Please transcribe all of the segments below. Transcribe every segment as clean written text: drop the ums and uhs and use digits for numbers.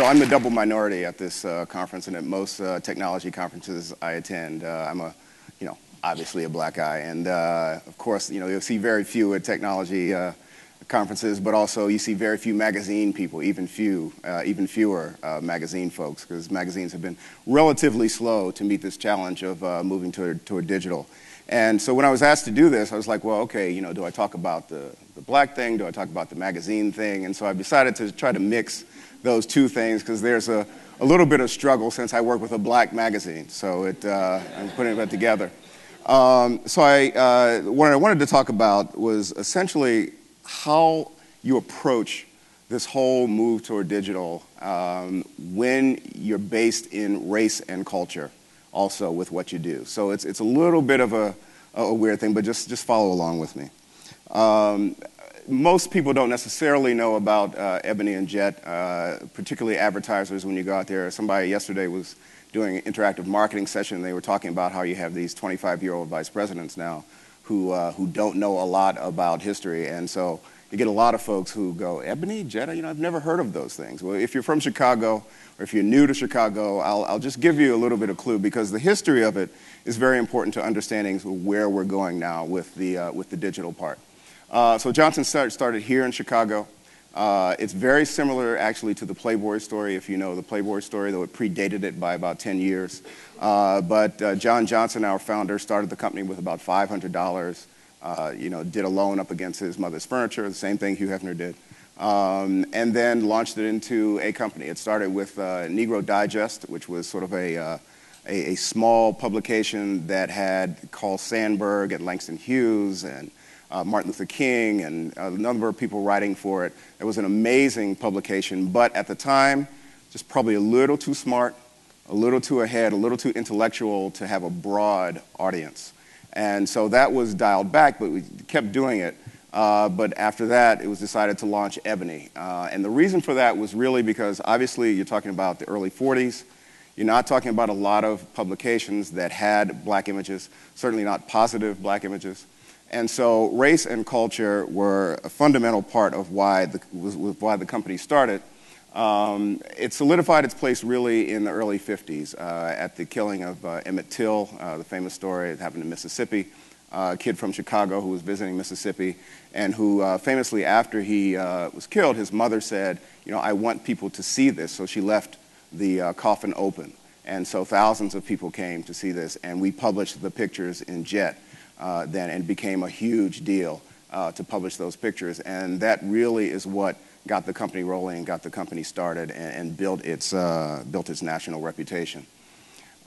So I'm the double minority at this conference and at most technology conferences I attend. I'm obviously a black guy, and of course, you'll see very few at technology conferences, but also you see very few magazine people, even fewer magazine folks, because magazines have been relatively slow to meet this challenge of moving toward digital. And so when I was asked to do this, I was like, well, okay, do I talk about the black thing? Do I talk about the magazine thing? And so I decided to try to mix those two things, because there's a little bit of struggle since I work with a black magazine. So I'm putting that together. What I wanted to talk about was essentially how you approach this whole move toward digital when you're based in race and culture also with what you do. So it's a little bit of a weird thing, but just follow along with me. Most people don't necessarily know about Ebony and Jet, particularly advertisers when you go out there. Somebody yesterday was doing an interactive marketing session, and they were talking about how you have these 25-year-old vice presidents now who don't know a lot about history. And so you get a lot of folks who go, Ebony, Jet, I've never heard of those things. Well, if you're from Chicago, or if you're new to Chicago, I'll just give you a little bit of clue, because the history of it is very important to understanding where we're going now with the digital part. So Johnson started here in Chicago. It's very similar, actually, to the Playboy story, if you know the Playboy story, though it predated it by about 10 years. But John Johnson, our founder, started the company with about $500, did a loan up against his mother's furniture, the same thing Hugh Hefner did, and then launched it into a company. It started with Negro Digest, which was sort of a small publication that had Carl Sandburg and Langston Hughes and Martin Luther King and a number of people writing for it. It was an amazing publication, but at the time, just probably a little too smart, a little too ahead, a little too intellectual to have a broad audience. And so that was dialed back, but we kept doing it. But after that, it was decided to launch Ebony. And the reason for that was really because, obviously, you're talking about the early 40s. You're not talking about a lot of publications that had black images, certainly not positive black images. And so race and culture were a fundamental part of why the company started. It solidified its place really in the early 50s at the killing of Emmett Till, the famous story. It happened in Mississippi. A kid from Chicago who was visiting Mississippi, and who famously, after he was killed, his mother said, I want people to see this. So she left the coffin open. And so thousands of people came to see this, and we published the pictures in Jet. Then, and became a huge deal to publish those pictures. And that really is what got the company rolling, got the company started, and built its national reputation.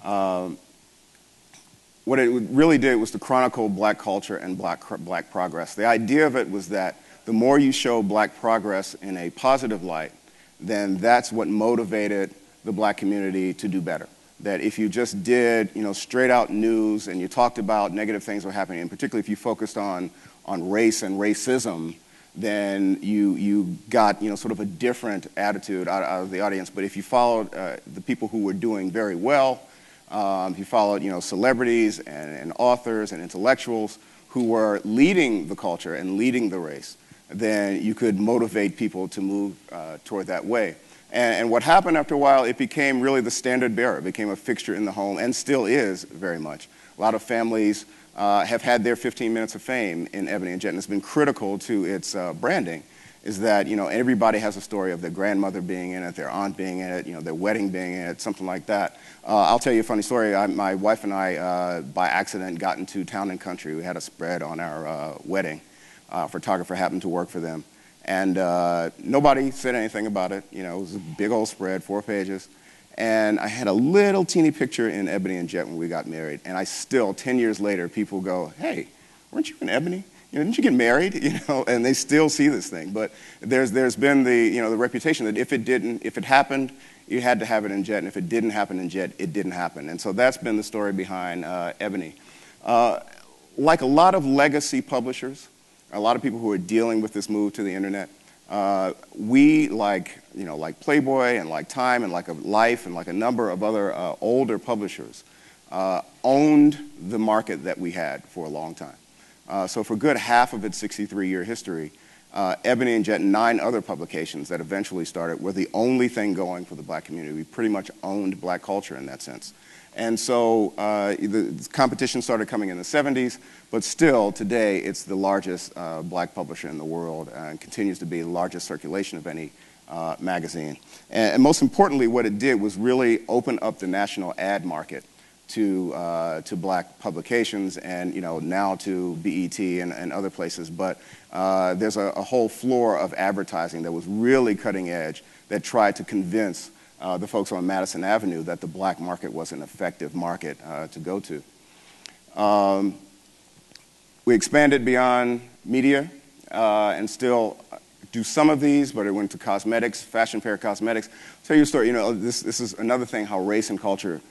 What it really did was to chronicle black culture and black progress. The idea of it was that the more you show black progress in a positive light, then that's what motivated the black community to do better. That if you just did, straight out news and you talked about negative things that were happening, and particularly if you focused on race and racism, then you got, sort of a different attitude out of the audience. But if you followed the people who were doing very well, if you followed, celebrities and authors and intellectuals who were leading the culture and leading the race, then you could motivate people to move toward that way. And what happened after a while, it became really the standard bearer. It became a fixture in the home, and still is very much. A lot of families have had their 15 minutes of fame in Ebony and Jet, and it's been critical to its branding, is that, everybody has a story of their grandmother being in it, their aunt being in it, their wedding being in it, something like that. I'll tell you a funny story. My wife and I, by accident, got into Town and Country. We had a spread on our wedding. A photographer happened to work for them. And nobody said anything about it. It was a big old spread, 4 pages. And I had a little teeny picture in Ebony and Jet when we got married. And I still, 10 years later, people go, hey, weren't you in Ebony? Didn't you get married? And they still see this thing. But there's been the reputation that if it happened, you had to have it in Jet. And if it didn't happen in Jet, it didn't happen. And so that's been the story behind Ebony. Like a lot of legacy publishers, a lot of people who are dealing with this move to the internet, we, like Playboy and like Time and like Life and like a number of other older publishers, owned the market that we had for a long time. So for a good half of its 63-year history, Ebony and Jet and 9 other publications that eventually started were the only thing going for the black community. We pretty much owned black culture in that sense. And so the competition started coming in the 70s, but still today it's the largest black publisher in the world and continues to be the largest circulation of any magazine. And most importantly, what it did was really open up the national ad market to black publications and now to BET and other places. But there's a whole floor of advertising that was really cutting edge that tried to convince the folks on Madison Avenue that the black market was an effective market to go to. We expanded beyond media and still do some of these, but it went to cosmetics, fashion fair cosmetics. I'll tell you a story. This is another thing how race and culture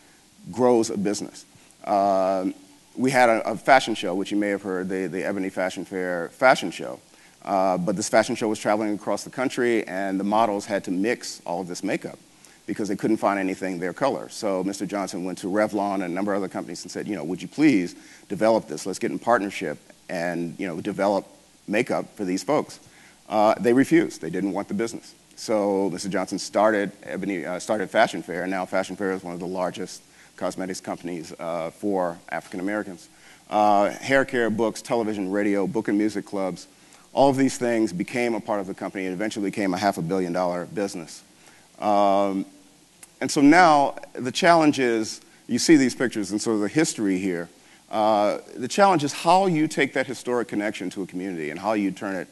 grows a business. We had a fashion show, which you may have heard, the Ebony Fashion Fair fashion show. But this fashion show was traveling across the country, and the models had to mix all of this makeup because they couldn't find anything their color. So Mr. Johnson went to Revlon and a number of other companies and said, would you please develop this? Let's get in partnership and develop makeup for these folks. They refused. They didn't want the business. So Mr. Johnson started Fashion Fair, and now Fashion Fair is one of the largest cosmetics companies for African Americans. Hair care, books, television, radio, book and music clubs, all of these things became a part of the company and eventually became a $500 million business. And so now the challenge is, you see these pictures and sort of the history here. The challenge is how you take that historic connection to a community and how you turn it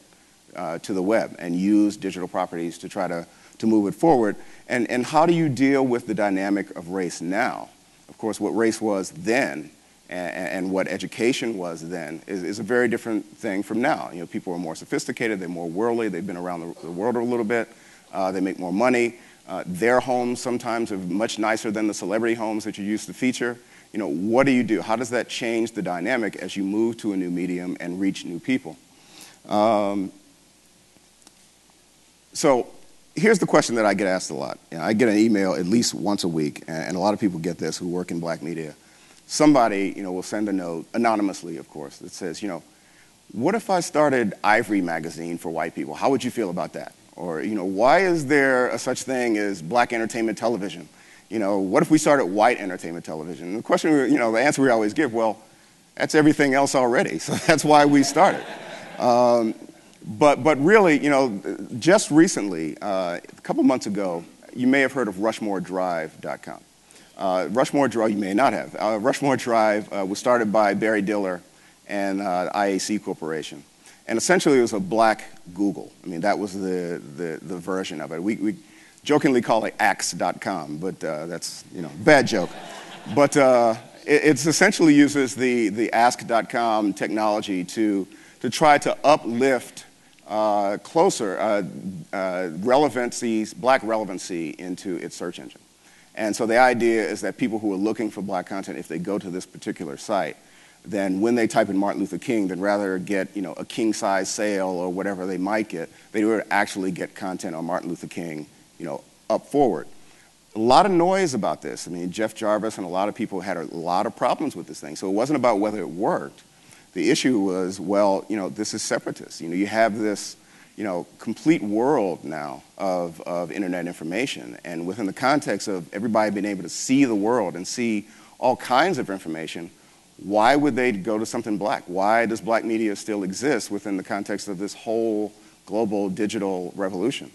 to the web and use digital properties to try to move it forward. And how do you deal with the dynamic of race now? Of course, what race was then and what education was then is a very different thing from now. People are more sophisticated, they're more worldly, they've been around the world a little bit, they make more money. Their homes sometimes are much nicer than the celebrity homes that you used to feature. What do you do? How does that change the dynamic as you move to a new medium and reach new people? So here's the question that I get asked a lot. I get an email at least once a week, and a lot of people get this who work in black media. Somebody, will send a note, anonymously, of course, that says, what if I started Ivory magazine for white people? How would you feel about that? Or, why is there a such thing as black entertainment television? What if we started white entertainment television? And the question, the answer we always give, well, that's everything else already, so that's why we started. But really, just recently, a couple months ago, you may have heard of RushmoreDrive.com. Rushmore Drive, you may not have. Rushmore Drive was started by Barry Diller and IAC Corporation. And essentially, it was a black Google. I mean, that was the version of it. We jokingly call it Axe.com, but that's, bad joke. But it essentially uses the Ask.com technology to try to uplift closer black relevancy into its search engine. And so the idea is that people who are looking for black content, if they go to this particular site, then when they type in Martin Luther King, they'd rather get a king-size sale or whatever they might get, they would actually get content on Martin Luther King up forward. A lot of noise about this. I mean, Jeff Jarvis and a lot of people had a lot of problems with this thing. So it wasn't about whether it worked. The issue was, well, this is separatist. You have this, complete world now of internet information. And within the context of everybody being able to see the world and see all kinds of information, why would they go to something black? Why does black media still exist within the context of this whole global digital revolution?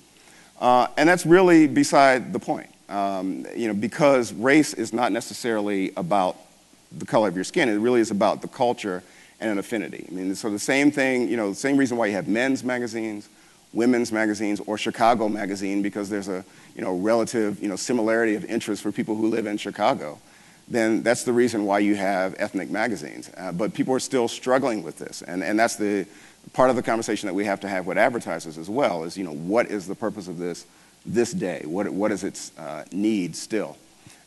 And that's really beside the point. Because race is not necessarily about the color of your skin. It really is about the culture and an affinity. I mean, so the same thing, the same reason why you have men's magazines, women's magazines, or Chicago Magazine, because there's a relative similarity of interest for people who live in Chicago. Then that's the reason why you have ethnic magazines. But people are still struggling with this, and that's the part of the conversation that we have to have with advertisers as well. Is what is the purpose of this day? What is its need still?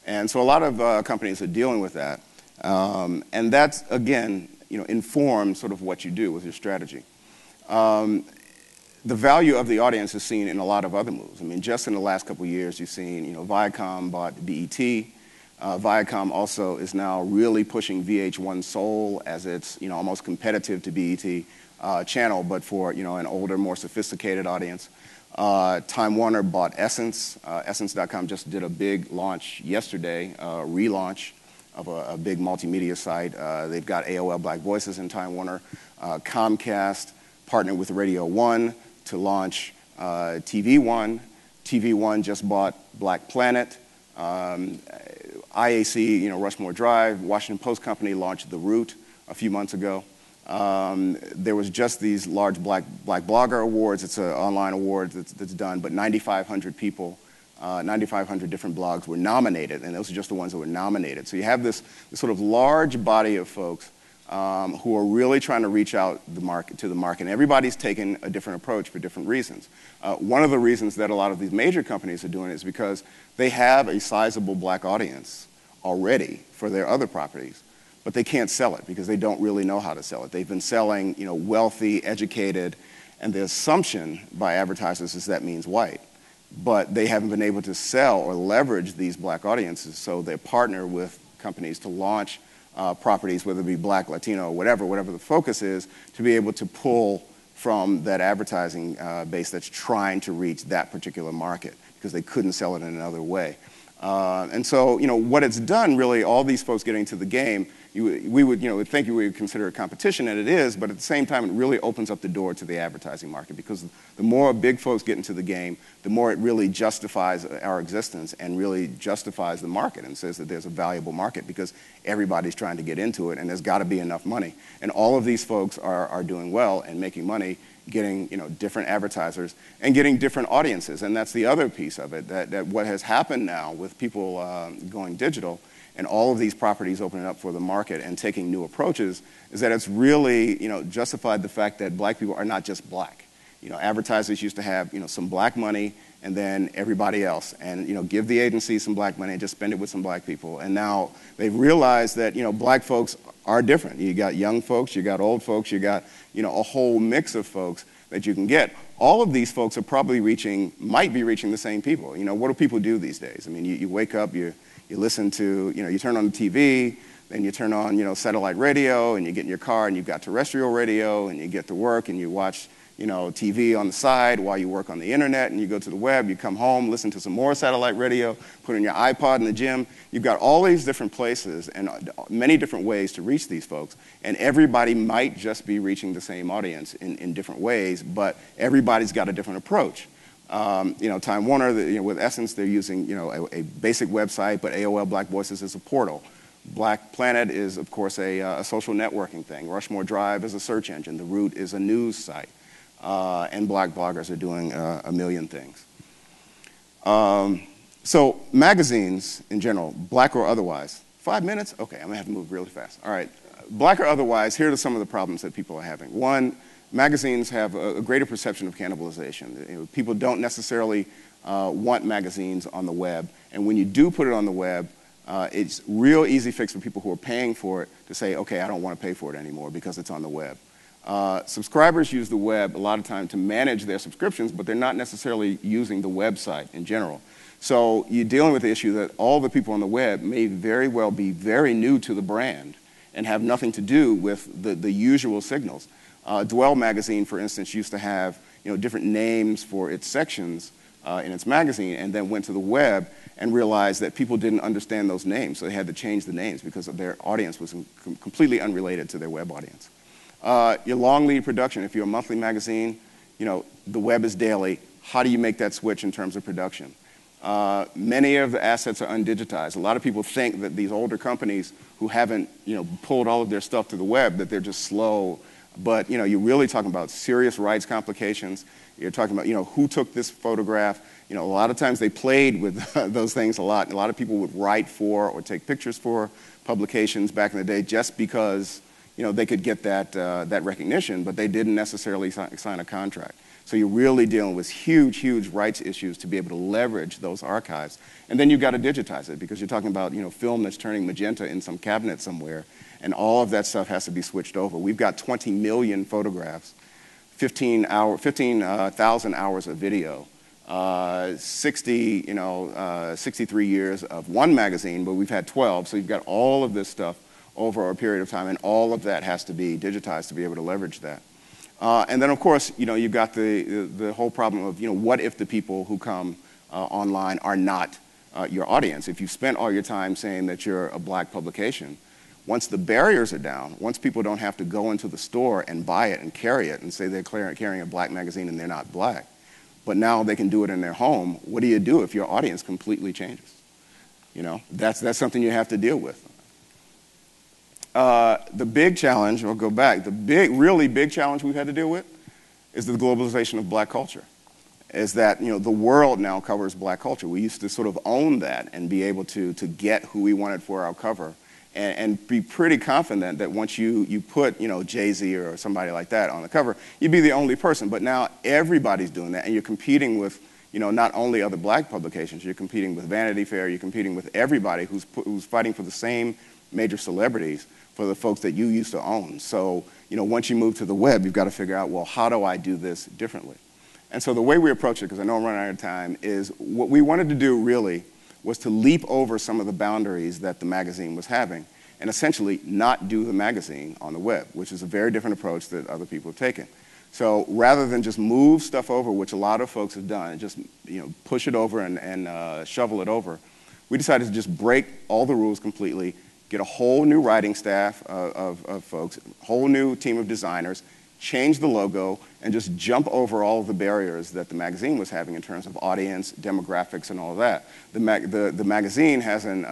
And so a lot of companies are dealing with that, and that's again informs sort of what you do with your strategy. The value of the audience is seen in a lot of other moves. I mean, just in the last couple of years, you've seen Viacom bought BET. Viacom also is now really pushing VH1 Soul as it's almost competitive to BET. channel, but for an older, more sophisticated audience. Time Warner bought Essence. Essence.com just did a big launch yesterday, relaunch of a big multimedia site. They've got AOL Black Voices in Time Warner. Comcast partnered with Radio One to launch TV One. TV One just bought Black Planet. IAC, Rushmore Drive, Washington Post Company launched The Root a few months ago. There was just these large Black Blogger Awards. It's an online award that's done, but 9,500 people, 9,500 different blogs were nominated, and those are just the ones that were nominated. So you have this sort of large body of folks who are really trying to reach out to the market. And everybody's taken a different approach for different reasons. One of the reasons that a lot of these major companies are doing it is because they have a sizable Black audience already for their other properties, but they can't sell it because they don't really know how to sell it. They've been selling, wealthy, educated, and the assumption by advertisers is that means white. But they haven't been able to sell or leverage these Black audiences, so they partner with companies to launch properties, whether it be Black, Latino, whatever the focus is, to be able to pull from that advertising base that's trying to reach that particular market because they couldn't sell it in another way. And so, what it's done, really, all these folks getting to the game, we would think we would consider it competition, and it is, but at the same time, it really opens up the door to the advertising market because the more big folks get into the game, the more it really justifies our existence and really justifies the market and says that there's a valuable market because everybody's trying to get into it, and there's got to be enough money. And all of these folks are doing well and making money, getting different advertisers and getting different audiences. And that's the other piece of it, that what has happened now with people going digital and all of these properties opening up for the market and taking new approaches is that it's really justified the fact that Black people are not just Black. Advertisers used to have some Black money and then everybody else, and give the agency some Black money and just spend it with some Black people. And now they've realized that Black folks are different. You got young folks, you got old folks, you got a whole mix of folks that you can get. All of these folks are probably might be reaching the same people. What do people do these days? I mean, you wake up, you listen to, you turn on the TV, then you turn on, satellite radio, and you get in your car and you've got terrestrial radio, and you get to work and you watch, TV on the side while you work on the internet, and you go to the web, you come home, listen to some more satellite radio, put in your iPod in the gym. You've got all these different places and many different ways to reach these folks, and everybody might just be reaching the same audience in different ways, but everybody's got a different approach. Time Warner, with Essence, they're using, a basic website, but AOL Black Voices is a portal. Black Planet is, of course, a social networking thing. Rushmore Drive is a search engine. The Root is a news site. And Black bloggers are doing a million things. So magazines in general, Black or otherwise. 5 minutes? Okay, I'm going to have to move really fast. All right. Black or otherwise, here are some of the problems that people are having. One, magazines have a greater perception of cannibalization. People don't necessarily want magazines on the web. And when you do put it on the web, it's real easy fix for people who are paying for it to say, okay, I don't want to pay for it anymore because it's on the web. Subscribers use the web a lot of time to manage their subscriptions, but they're not necessarily using the website in general. So you're dealing with the issue that all the people on the web may very well be very new to the brand and have nothing to do with the usual signals. Dwell magazine, for instance, used to have different names for its sections in its magazine, and then went to the web and realized that people didn't understand those names, so they had to change the names because their audience was completely unrelated to their web audience. Your long lead production, if you're a monthly magazine, the web is daily. How do you make that switch in terms of production? Many of the assets are undigitized. A lot of people think that these older companies who haven't, pulled all of their stuff to the web, that they're just slow. But, you're really talking about serious rights complications. You're talking about, who took this photograph. A lot of times they played with those things a lot. And a lot of people would write for or take pictures for publications back in the day just because they could get that recognition, but they didn't necessarily sign a contract. So you're really dealing with huge, huge rights issues to be able to leverage those archives. And then you've got to digitize it because you're talking about film that's turning magenta in some cabinet somewhere, and all of that stuff has to be switched over. We've got 20 million photographs, 15,000 hours of video, 63 years of one magazine, but we've had 12. So you've got all of this stuff over a period of time, and all of that has to be digitized to be able to leverage that. And then, of course, you've got the whole problem of, what if the people who come online are not your audience? If you've spent all your time saying that you're a black publication, once the barriers are down, once people don't have to go into the store and buy it and carry it and say they're carrying a black magazine and they're not black, but now they can do it in their home, what do you do if your audience completely changes? That's something you have to deal with. The big challenge, I'll go back, really big challenge we've had to deal with is the globalization of black culture. Is that, the world now covers black culture. We used to sort of own that and be able to get who we wanted for our cover and be pretty confident that once you put, Jay-Z or somebody like that on the cover, you'd be the only person. But now everybody's doing that, and you're competing with, not only other black publications, you're competing with Vanity Fair, you're competing with everybody who's fighting for the same major celebrities for the folks that you used to own. So, once you move to the web, you've got to figure out, well, how do I do this differently? And so the way we approach it, because I know I'm running out of time, is what we wanted to do really was to leap over some of the boundaries that the magazine was having and essentially not do the magazine on the web, which is a very different approach that other people have taken. So rather than just move stuff over, which a lot of folks have done, and just push it over and shovel it over, we decided to just break all the rules completely, get a whole new writing staff of folks, a whole new team of designers, change the logo, and just jump over all of the barriers that the magazine was having in terms of audience, demographics, and all of that. The magazine has an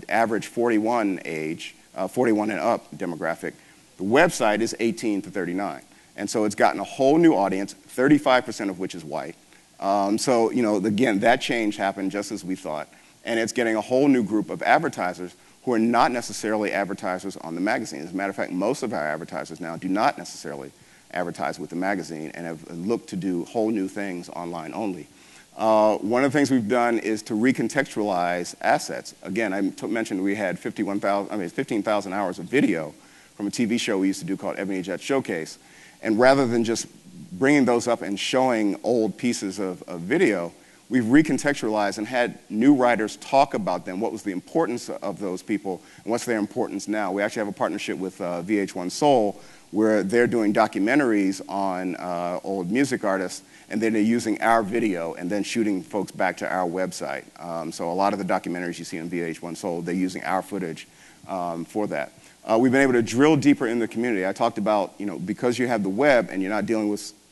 average 41 age, 41 and up demographic. The website is 18 to 39. And so it's gotten a whole new audience, 35% of which is white. So, again, that change happened just as we thought. And it's getting a whole new group of advertisers who are not necessarily advertisers on the magazine. As a matter of fact, most of our advertisers now do not necessarily advertise with the magazine and have looked to do whole new things online only. One of the things we've done is to recontextualize assets. Again, I mentioned we had 15,000 hours of video from a TV show we used to do called Ebony and Jet Showcase. And rather than just bringing those up and showing old pieces of video, we've recontextualized and had new writers talk about them, what was the importance of those people, and what's their importance now. We actually have a partnership with VH1 Soul, where they're doing documentaries on old music artists, and then they're using our video and then shooting folks back to our website. So a lot of the documentaries you see on VH1 Soul, they're using our footage for that. We've been able to drill deeper in the community. I talked about, because you have the web and you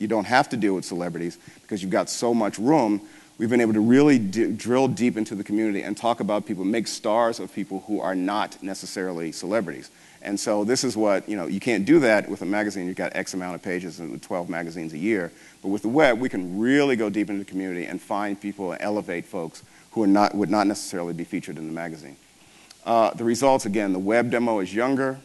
don't have to deal with celebrities because you've got so much room. We've been able to really drill deep into the community and talk about people, make stars of people who are not necessarily celebrities. And so this is what, you can't do that with a magazine. You've got X amount of pages and 12 magazines a year. But with the web, we can really go deep into the community and find people and elevate folks who would not necessarily be featured in the magazine. The results, again, the web demo is younger.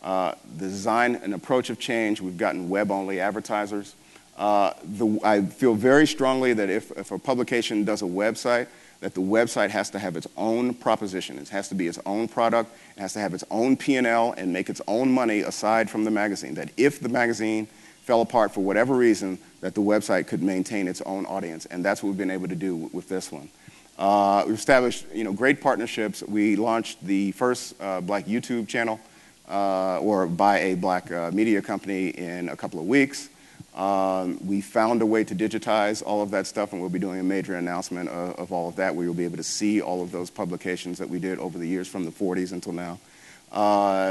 The design and approach have changed. We've gotten web-only advertisers. I feel very strongly that if a publication does a website, that the website has to have its own proposition. It has to be its own product. It has to have its own P&L and make its own money aside from the magazine. That if the magazine fell apart for whatever reason, that the website could maintain its own audience. And that's what we've been able to do with this one. We've established great partnerships. We launched the first black YouTube channel or by a black media company in a couple of weeks. We found a way to digitize all of that stuff, and we'll be doing a major announcement of all of that, where you'll be able to see all of those publications that we did over the years from the 40s until now.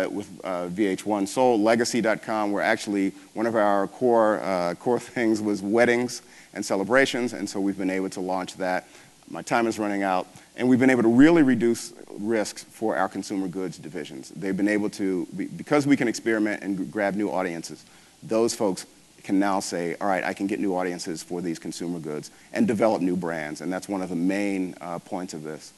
With VH1 Soul, Legacy.com, where actually one of our core things was weddings and celebrations, and so we've been able to launch that. My time is running out, and we've been able to really reduce risks for our consumer goods divisions. They've been able to, because we can experiment and grab new audiences, those folks can now say, all right, I can get new audiences for these consumer goods and develop new brands, and that's one of the main points of this.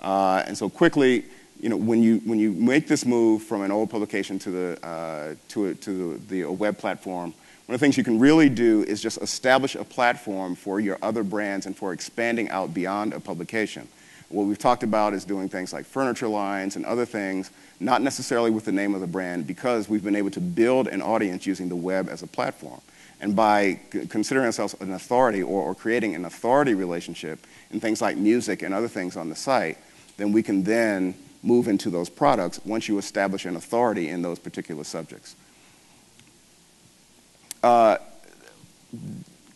And so quickly, when you make this move from an old publication to the web platform, one of the things you can really do is just establish a platform for your other brands and for expanding out beyond a publication. What we've talked about is doing things like furniture lines and other things, not necessarily with the name of the brand, because we've been able to build an audience using the web as a platform. And by considering ourselves an authority or creating an authority relationship in things like music and other things on the site, then we can then move into those products once you establish an authority in those particular subjects.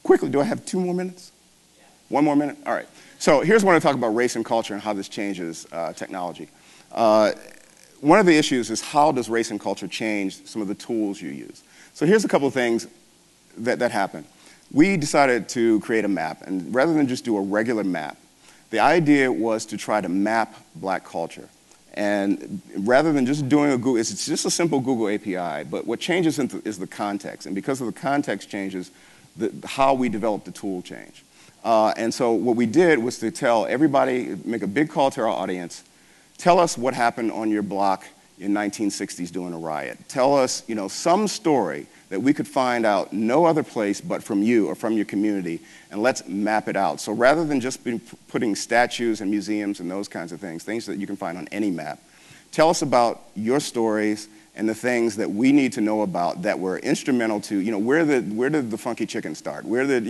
Quickly, do I have 2 more minutes? Yeah. 1 more minute? All right. So here's when I talk about race and culture and how this changes technology. One of the issues is how does race and culture change some of the tools you use? So here's a couple of things that happen. We decided to create a map, and rather than just do a regular map, the idea was to try to map black culture. And rather than just doing a Google, it's just a simple Google API, but what changes is the context. And because of the context changes, how we develop the tool change. And so what we did was to tell everybody, make a big call to our audience, tell us what happened on your block in 1960s during a riot. Tell us, some story that we could find out no other place but from you or from your community, and let's map it out. So rather than just putting statues and museums and those kinds of things that you can find on any map, tell us about your stories and the things that we need to know about that were instrumental to, where did the funky chicken start? Where did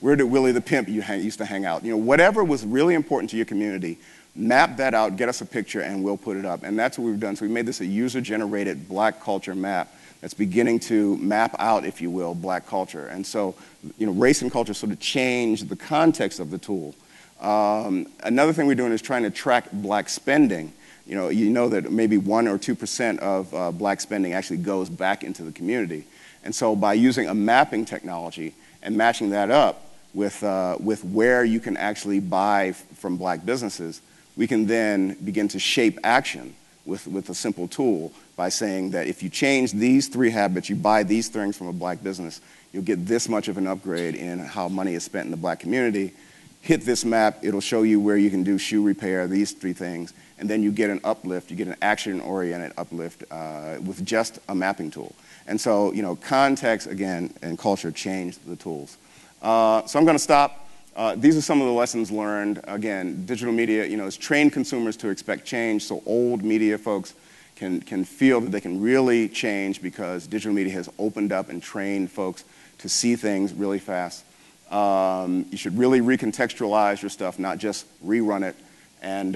Willie the Pimp used to hang out? Whatever was really important to your community, map that out, get us a picture, and we'll put it up. And that's what we've done. So we made this a user-generated black culture map that's beginning to map out, if you will, black culture. And so, race and culture sort of change the context of the tool. Another thing we're doing is trying to track black spending. You know that maybe 1 or 2% of black spending actually goes back into the community. And so by using a mapping technology and matching that up with where you can actually buy from black businesses, we can then begin to shape action with a simple tool by saying that if you change these 3 habits, you buy these things from a black business, you'll get this much of an upgrade in how money is spent in the black community. Hit this map, it'll show you where you can do shoe repair, these 3 things, and then you get an uplift, you get an action-oriented uplift with just a mapping tool. And so, context, again, and culture change the tools. So I'm going to stop. These are some of the lessons learned. Again, digital media, has trained consumers to expect change, so old media folks can feel that they can really change because digital media has opened up and trained folks to see things really fast. You should really recontextualize your stuff, not just rerun it. And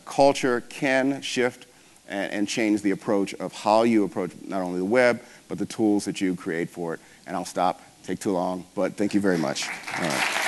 culture can shift and change the approach of how you approach not only the web, but the tools that you create for it. And I'll stop, take too long, but thank you very much. All right.